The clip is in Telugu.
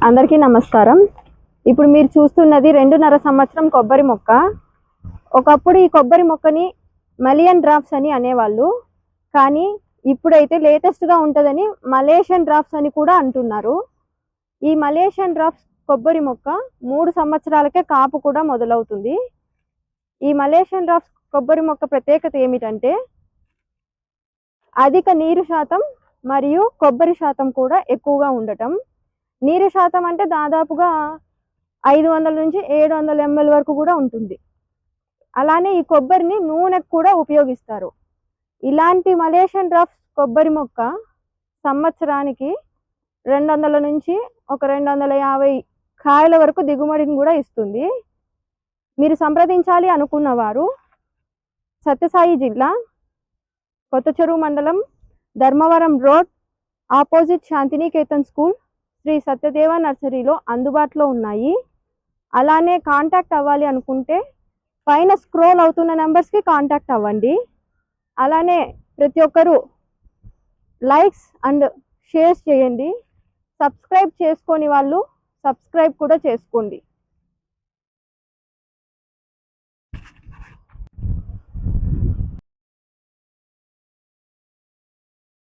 అందరికీ నమస్కారం. ఇప్పుడు మీరు చూస్తున్నది 2.5 సంవత్సరం కొబ్బరి మొక్క. ఒకప్పుడు ఈ కొబ్బరి మొక్కని మలియన్ డ్రాప్స్ అని అనేవాళ్ళు. కానీ ఇప్పుడైతే లేటెస్ట్గా ఉంటుందని మలేషియన్ డ్రాప్స్ అని కూడా అంటున్నారు. ఈ మలేషియన్ డ్రాప్స్ కొబ్బరి మొక్క 3 సంవత్సరాలకే కాపు కూడా మొదలవుతుంది. ఈ మలేషియన్ డ్రాప్స్ కొబ్బరి మొక్క ప్రత్యేకత ఏమిటంటే అధిక నీరు శాతం మరియు కొబ్బరి శాతం కూడా ఎక్కువగా ఉండటం. నీరు శాతం అంటే దాదాపుగా 500 నుంచి 700 ml వరకు కూడా ఉంటుంది. అలానే ఈ కొబ్బరిని నూనెకు కూడా ఉపయోగిస్తారు. ఇలాంటి మలేషియన్ డ్రాప్స్ కొబ్బరి మొక్క సంవత్సరానికి 200 నుంచి ఒక 250 కాయల వరకు దిగుబడిని కూడా ఇస్తుంది. మీరు సంప్రదించాలి అనుకున్నవారు సత్యసాయి జిల్లా కొత్త చెరువు మండలం Dharmavaram road opposite Shantiniketan school Sri Satyadeva నర్సరీలో అందుబాటులో ఉన్నాయి. అలానే కాంటాక్ట్ అవ్వాలి అనుకుంటే పైన స్క్రోల్ అవుతున్న నెంబర్స్కి కాంటాక్ట్ అవ్వండి. అలానే ప్రతి ఒక్కరూ లైక్స్ అండ్ షేర్స్ చేయండి. సబ్స్క్రైబ్ చేసుకోని వాళ్ళు సబ్స్క్రైబ్ కూడా చేసుకోండి.